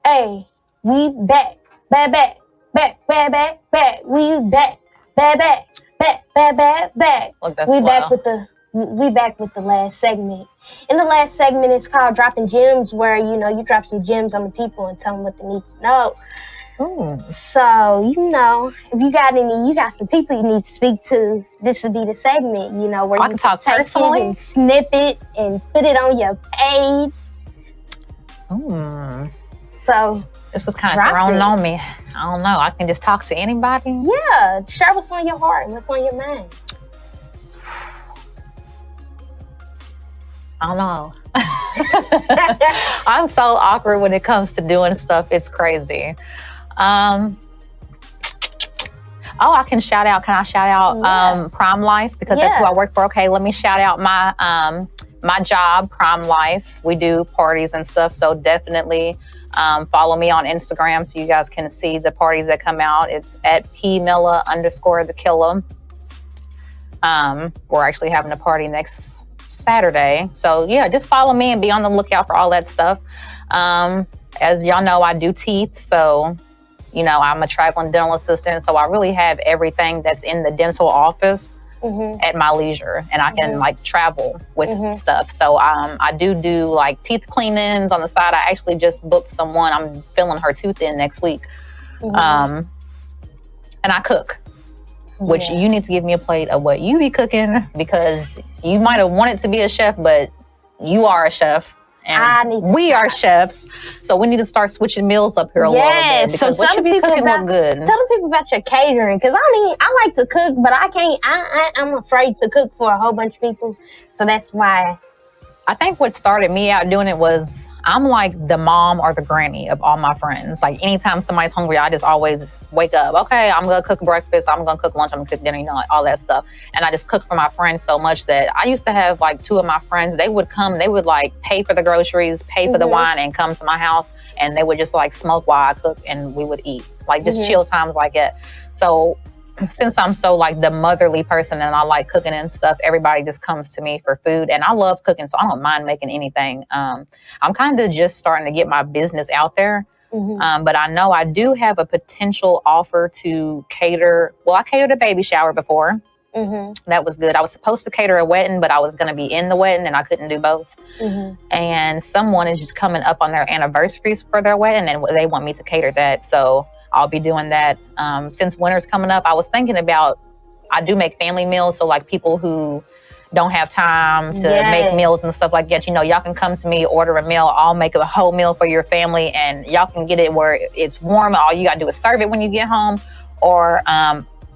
Hey, we back. We back. We back with the last segment. In the last segment, it's called Dropping Gems, where, you drop some gems on the people and tell them what they need to know. Ooh. So, if you got some people you need to speak to, this would be the segment, where you can talk personally and snip it and put it on your page. So this was kind of thrown on me. I don't know. I can just talk to anybody. Yeah, share what's on your heart and what's on your mind. I don't know. I'm so awkward when it comes to doing stuff. It's crazy. I can shout out. Can I shout out Prime Life? Because that's who I work for. Okay, let me shout out my job, Prime Life. We do parties and stuff. So definitely follow me on Instagram so you guys can see the parties that come out. It's at P-Milla _the killer. We're actually having a party next Saturday. So yeah, just follow me and be on the lookout for all that stuff. As y'all know, I do teeth. So, I'm a traveling dental assistant. So I really have everything that's in the dental office at my leisure, and I can travel with stuff. So I do like teeth cleanings on the side. I actually just booked someone. I'm filling her tooth in next week. And I cook, which you need to give me a plate of what you be cooking, because you might have wanted to be a chef, but you are a chef. And we are chefs, so we need to start switching meals up here a little bit, because what you be cooking look good. Tell the people about your catering, because I like to cook, but I can't. I'm afraid to cook for a whole bunch of people, so that's why I think what started me out doing it was I'm like the mom or the granny of all my friends. Like anytime somebody's hungry, I just always wake up. Okay, I'm gonna cook breakfast. I'm gonna cook lunch. I'm gonna cook dinner. You know, like all that stuff. And I just cook for my friends so much that I used to have like 2 of my friends. They would come. They would like pay for the groceries, pay for the wine, and come to my house. And they would just like smoke while I cook, and we would eat. Like just chill times like that. So since I'm so like the motherly person and I like cooking and stuff, everybody just comes to me for food, and I love cooking, so I don't mind making anything. I'm kind of just starting to get my business out there, but I know I do have a potential offer to cater. Well, I catered a baby shower before. That was good. I was supposed to cater a wedding, but I was going to be in the wedding and I couldn't do both. And someone is just coming up on their anniversaries for their wedding, and they want me to cater that. So I'll be doing that. Since winter's coming up, I was thinking about, I do make family meals. So like people who don't have time to make meals and stuff like that, you know, y'all can come to me, order a meal. I'll make a whole meal for your family, and y'all can get it where it's warm. All you got to do is serve it when you get home. Or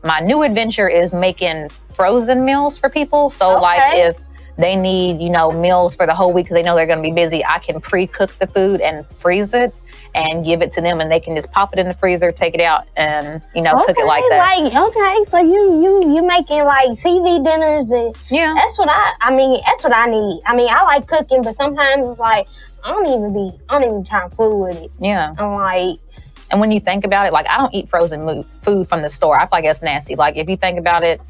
my new adventure is making frozen meals for people. So like if they need, you know, meals for the whole week because they know they're going to be busy, I can pre-cook the food and freeze it and give it to them, and they can just pop it in the freezer, take it out, and, you know, cook it like that. Like, so you making like TV dinners, and that's what I need. I mean, I like cooking, but sometimes it's like I don't even try food with it. Yeah, I'm like. And when you think about it, like I don't eat frozen food from the store. I feel like that's nasty. Like if you think about it,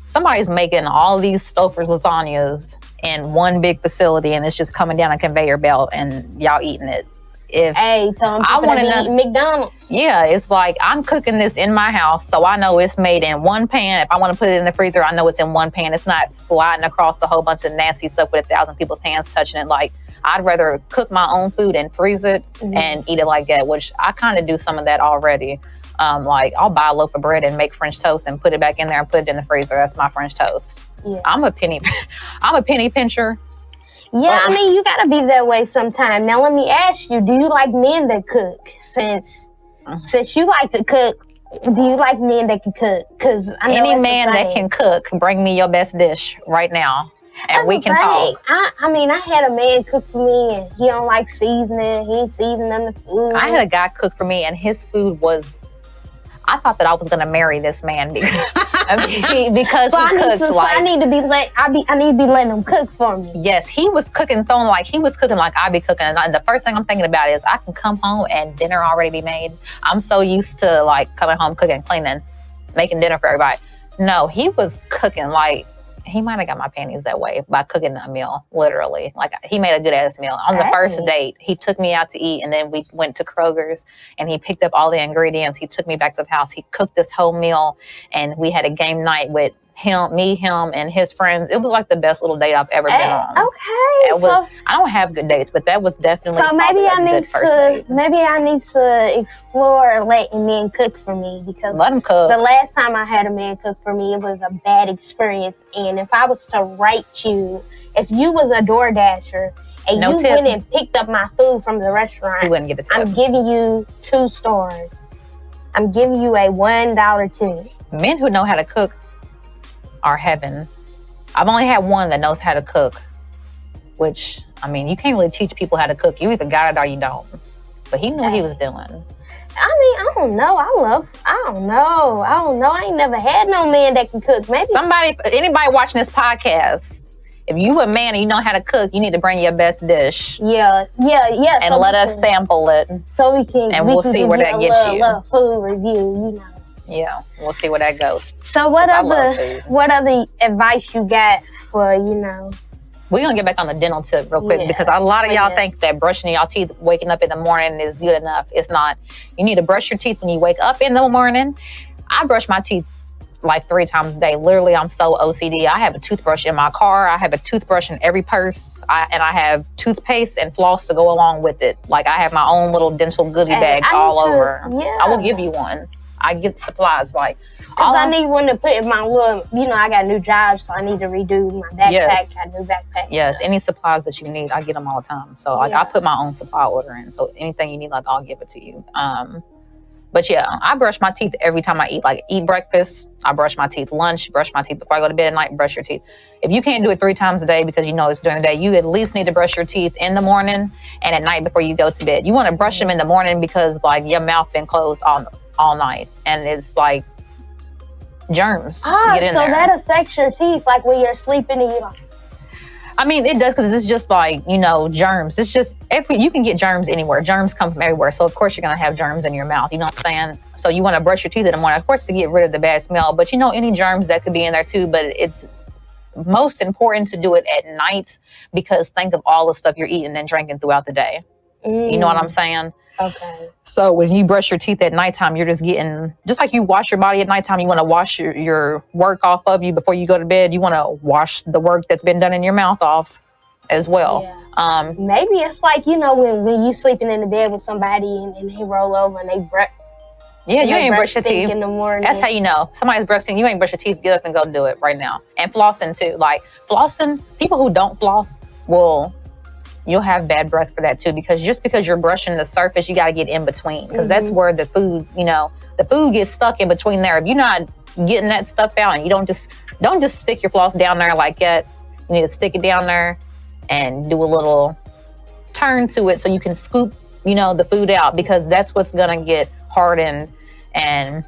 somebody's making all these Stouffer's lasagnas in one big facility, and it's just coming down a conveyor belt, and y'all eating it. Tell them I want to eat McDonald's. Yeah, it's like I'm cooking this in my house, so I know it's made in one pan. If I want to put it in the freezer, I know it's in one pan. It's not sliding across the whole bunch of nasty stuff with 1,000 people's hands touching it. Like I'd rather cook my own food and freeze it and eat it like that, which I kind of do some of that already. Like I'll buy a loaf of bread and make French toast and put it back in there and put it in the freezer. That's my French toast. Yeah. I'm a penny pincher. Yeah, so. I mean, you gotta be that way sometime. Now, let me ask you: do you like men that cook? Since you like to cook, do you like men that can cook? Because any man that can cook, bring me your best dish right now, and we can talk. I mean, I had a man cook for me, and he don't like seasoning. He ain't seasoning the food. I had a guy cook for me, and his food was. I thought that I was gonna marry this man because he cooked I need to be letting him cook for me. Yes, he was cooking like I be cooking. And the first thing I'm thinking about is I can come home and dinner already be made. I'm so used to like coming home, cooking, cleaning, making dinner for everybody. No, he was cooking like he might have got my panties that way by cooking a meal, literally. Like he made a good ass meal. On the first date, he took me out to eat, and then we went to Kroger's and he picked up all the ingredients. He took me back to the house. He cooked this whole meal, and we had a game night with him, and his friends. It was like the best little date I've ever been on. Okay. I don't have good dates, but that was definitely so maybe I need to explore letting men cook for me, because let them cook. The last time I had a man cook for me, it was a bad experience. And if I was to rate you, if you was a door dasher and you went and picked up my food from the restaurant, you wouldn't get a tip. I'm giving you 2 stars. I'm giving you a $1 tip. Men who know how to cook are heaven. I've only had one that knows how to cook, which, I mean, you can't really teach people how to cook. You either got it or you don't. But he knew what he was doing. I mean, I don't know. I ain't never had no man that can cook. Maybe anybody watching this podcast, if you a man and you know how to cook, you need to bring your best dish. Yeah. And so let us sample it. So we'll see where that gets you. A food review, you know. Yeah, we'll see where that goes. So what other advice you got for, you know? We're going to get back on the dental tip real quick, because a lot of y'all think that brushing y'all teeth waking up in the morning is good enough. It's not. You need to brush your teeth when you wake up in the morning. I brush my teeth like 3 times a day. Literally, I'm so OCD. I have a toothbrush in my car. I have a toothbrush in every purse. And I have toothpaste and floss to go along with it. Like I have my own little dental goodie bags all over. Yeah. I will give you one. I get supplies like. Because I need one to put in my little, you know, I got a new job, so I need to redo my backpack. Yes. Got a new backpack. Yes, any supplies that you need, I get them all the time. So like, I put my own supply order in. So anything you need, like I'll give it to you. But yeah, I brush my teeth every time I eat. Like, eat breakfast, I brush my teeth. Lunch, brush my teeth. Before I go to bed at night, brush your teeth. If you can't do it 3 times a day because you know it's during the day, you at least need to brush your teeth in the morning and at night before you go to bed. You want to brush them in the morning because, like, your mouth been closed all night, and it's like germs get in so there. that affects your teeth, like when you're sleeping and you like. I mean, it does, because it's just like, you know, germs. It's just you can get germs anywhere. Germs come from everywhere. So of course you're gonna have germs in your mouth. You know what I'm saying? So you want to brush your teeth in the morning, of course, to get rid of the bad smell. But you know, any germs that could be in there too. But it's most important to do it at night, because think of all the stuff you're eating and drinking throughout the day. You know what I'm saying? Okay. So when you brush your teeth at nighttime, you're just getting, just like you wash your body at nighttime, you want to wash your work off of you before you go to bed. You want to wash the work that's been done in your mouth off as well. Yeah. Maybe it's like, you know, when you sleeping in the bed with somebody and they roll over and they brush. Yeah, you ain't brush your teeth in the morning. That's how you know somebody's brushing. You ain't brush your teeth. Get up and go do it right now. And flossing too. Like, flossing, people who don't floss you'll have bad breath for that too, because just because you're brushing the surface, you got to get in between, because that's where the food, you know, the food gets stuck in between there. If you're not getting that stuff out, and you don't just stick your floss down there like that. You need to stick it down there and do a little turn to it so you can scoop, you know, the food out, because that's what's gonna get hardened. And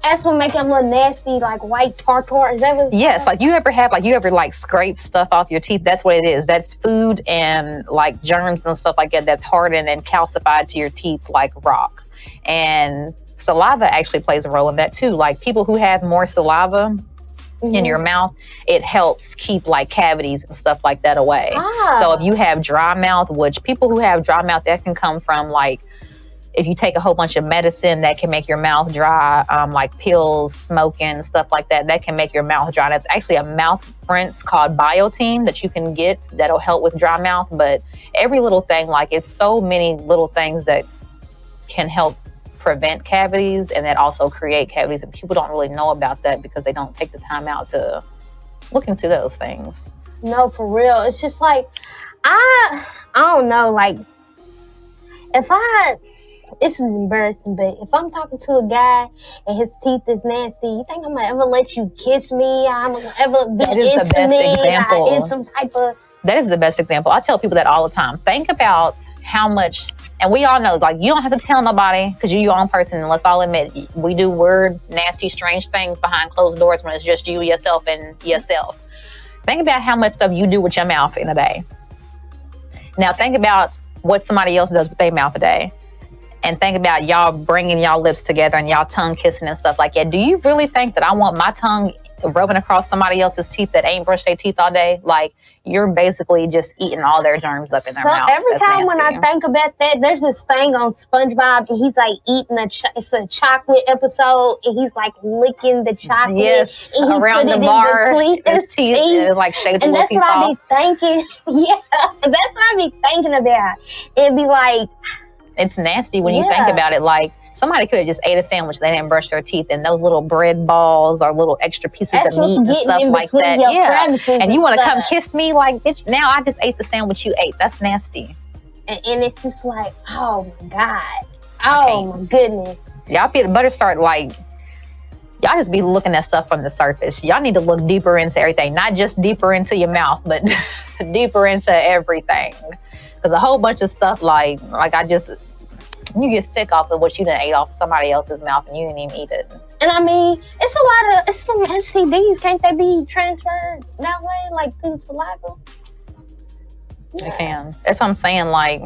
that's what make them look nasty, like white tartar. Is that what? Yes, like you ever scrape stuff off your teeth? That's what it is. That's food and like germs and stuff like that. That's hardened and calcified to your teeth like rock. And saliva actually plays a role in that too. Like, people who have more saliva in your mouth, it helps keep like cavities and stuff like that away. So if you have dry mouth, which people who have dry mouth, that can come from like, if you take a whole bunch of medicine that can make your mouth dry, like pills, smoking, stuff like that, that can make your mouth dry. That's actually a mouth rinse called Biotine that you can get that'll help with dry mouth. But every little thing, like, it's so many little things that can help prevent cavities and that also create cavities. And people don't really know about that because they don't take the time out to look into those things. No, for real. It's just like, I don't know, like, this is embarrassing, but if I'm talking to a guy and his teeth is nasty, you think I'm gonna ever let you kiss me? I'm gonna ever be into the best me? example. In some type of... That is the best example. I tell people that all the time. Think about how much, and we all know, like, you don't have to tell nobody because you're your own person. And let's all admit, we do weird, nasty, strange things behind closed doors when it's just you, yourself, and yourself. Think about how much stuff you do with your mouth in a day. Now think about what somebody else does with their mouth a day. And think about y'all bringing y'all lips together and y'all tongue kissing and stuff like that. Do you really think that I want my tongue rubbing across somebody else's teeth that ain't brushed their teeth all day? Like, you're basically just eating all their germs up in their mouth. So every That's time nasty. when I think about that, there's this thing on SpongeBob, and he's like eating it's a chocolate episode, and he's like licking the chocolate. Yes, and he around put the it bar, in between his teeth. And it's like shaped And a that's little what piece I off. be thinking. Yeah, that's what I be thinking about. It'd be like... It's nasty when you think about it. Like, somebody could have just ate a sandwich, they didn't brush their teeth, and those little bread balls or little extra pieces of meat and stuff like that. Yeah. And you want to come kiss me? Like, bitch, now I just ate the sandwich you ate. That's nasty. And it's just like, oh my God. Oh my goodness. Y'all better start, like, y'all just be looking at stuff from the surface. Y'all need to look deeper into everything, not just deeper into your mouth, but deeper into everything. Because a whole bunch of stuff, like you get sick off of what you done ate off of somebody else's mouth and you didn't even eat it. And I mean, it's some STDs. Can't they be transferred that way, like through saliva? Yeah. It can. That's what I'm saying. Like,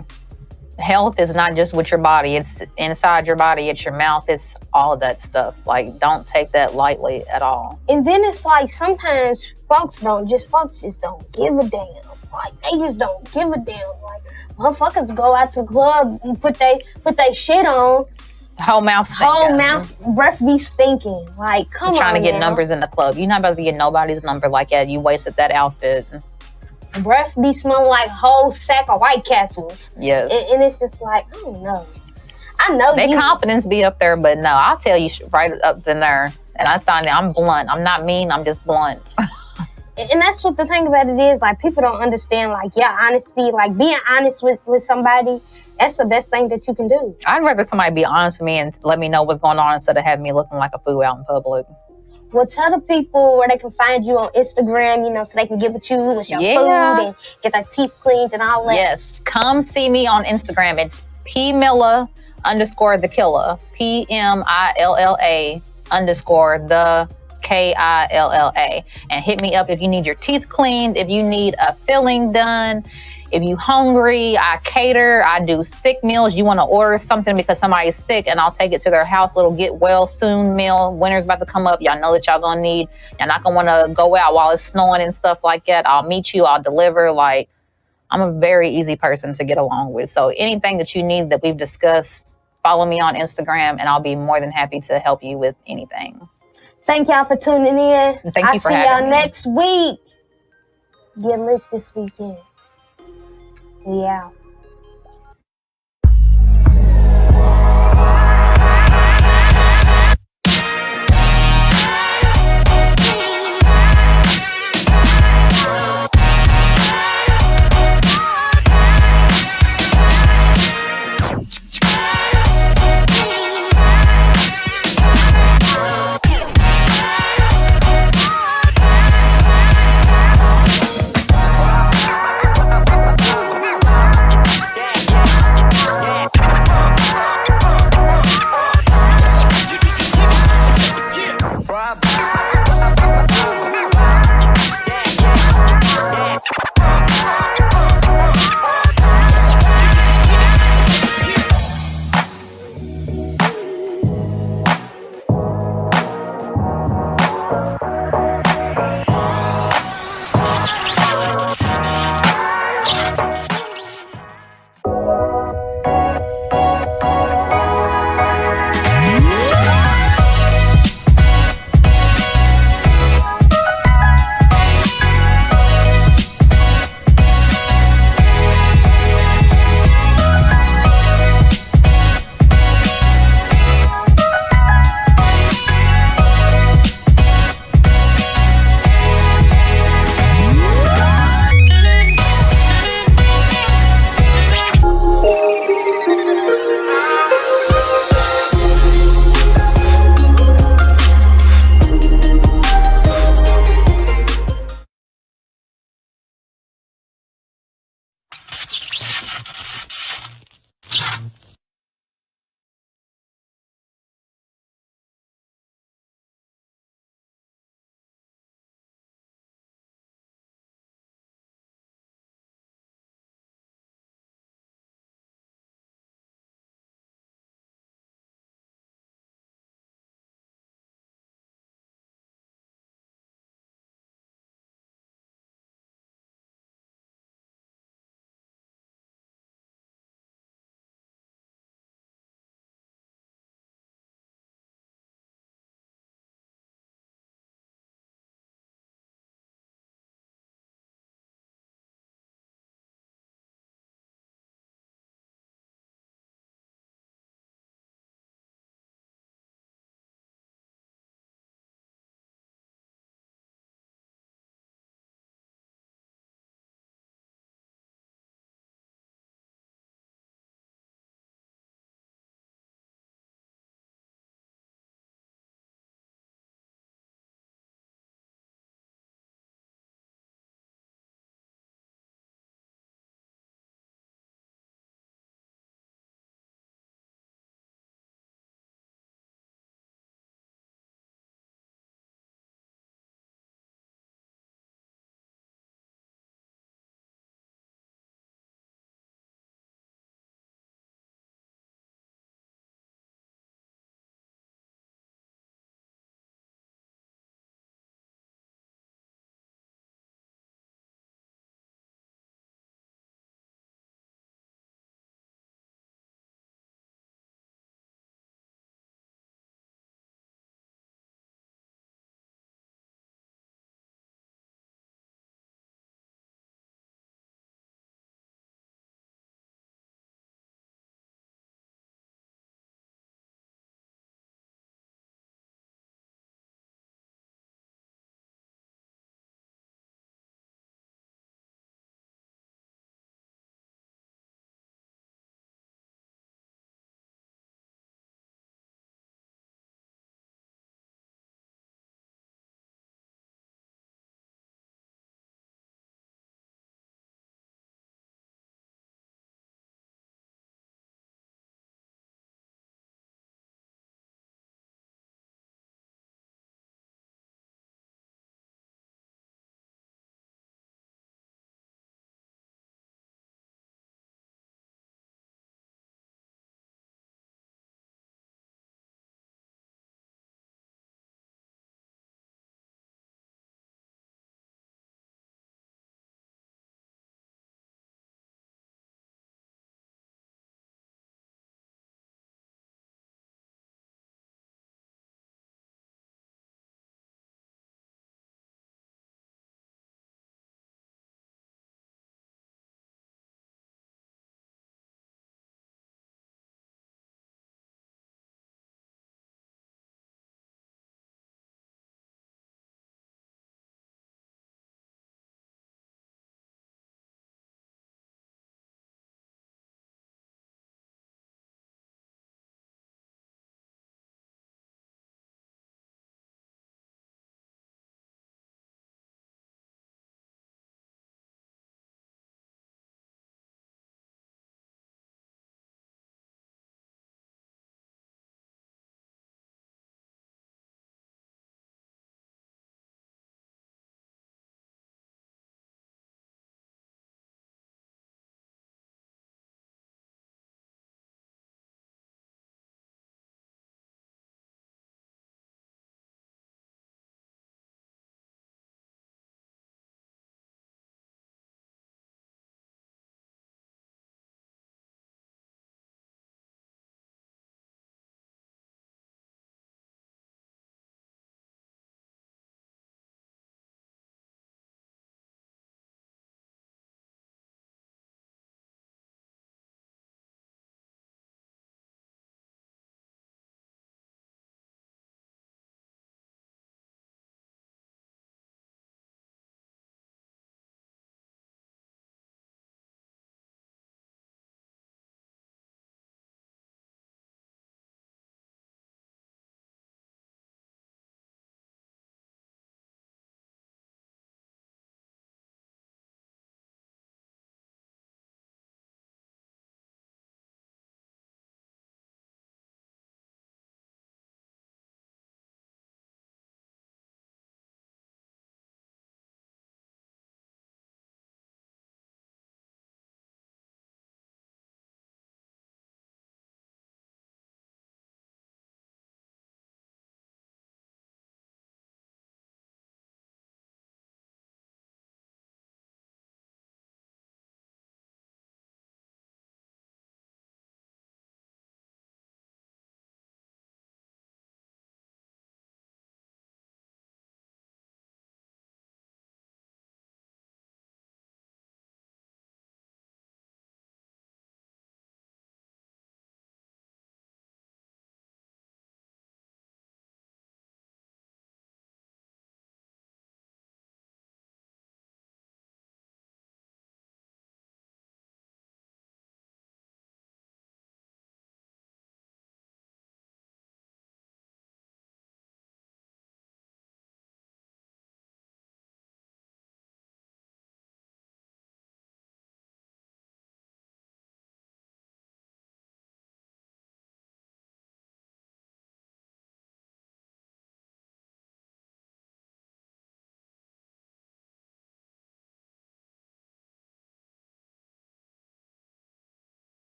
health is not just with your body. It's inside your body. It's your mouth. It's all of that stuff. Like, don't take that lightly at all. And then it's like sometimes folks just don't give a damn. Like, they just don't give a damn. Like, motherfuckers go out to the club and put they shit on. Whole mouth stinking. Whole mouth, breath be stinking. Like, come on. Trying to get now. numbers in the club. You're not about to get nobody's number like that. You wasted that outfit. Breath be smelling like whole sack of White Castles. Yes. And it's just like, I don't know. I know their confidence be up there, but no, I'll tell you right up in there. And I find that I'm blunt. I'm not mean. I'm just blunt. And that's what the thing about it is. Like, people don't understand, like, honesty, like, being honest with somebody, that's the best thing that you can do. I'd rather somebody be honest with me and let me know what's going on instead of having me looking like a fool out in public. Well, tell the people where they can find you on Instagram, so they can get with you with your food and get their teeth cleaned and all that. Yes, come see me on Instagram. It's P-Milla _the killer. P-M-I-L-L-A _ KILLA. And hit me up if you need your teeth cleaned, if you need a filling done, if you hungry. I cater, I do sick meals. You want to order something because somebody's sick and I'll take it to their house, little get well soon meal. Winter's about to come up. Y'all know that y'all gonna need. Y'all not gonna want to go out while it's snowing and stuff like that. I'll meet you, I'll deliver. Like, I'm a very easy person to get along with. So anything that you need that we've discussed, follow me on Instagram and I'll be more than happy to help you with anything. Thank y'all for tuning in. And thank you for having me. I'll see y'all next week. Get lit this weekend. We out.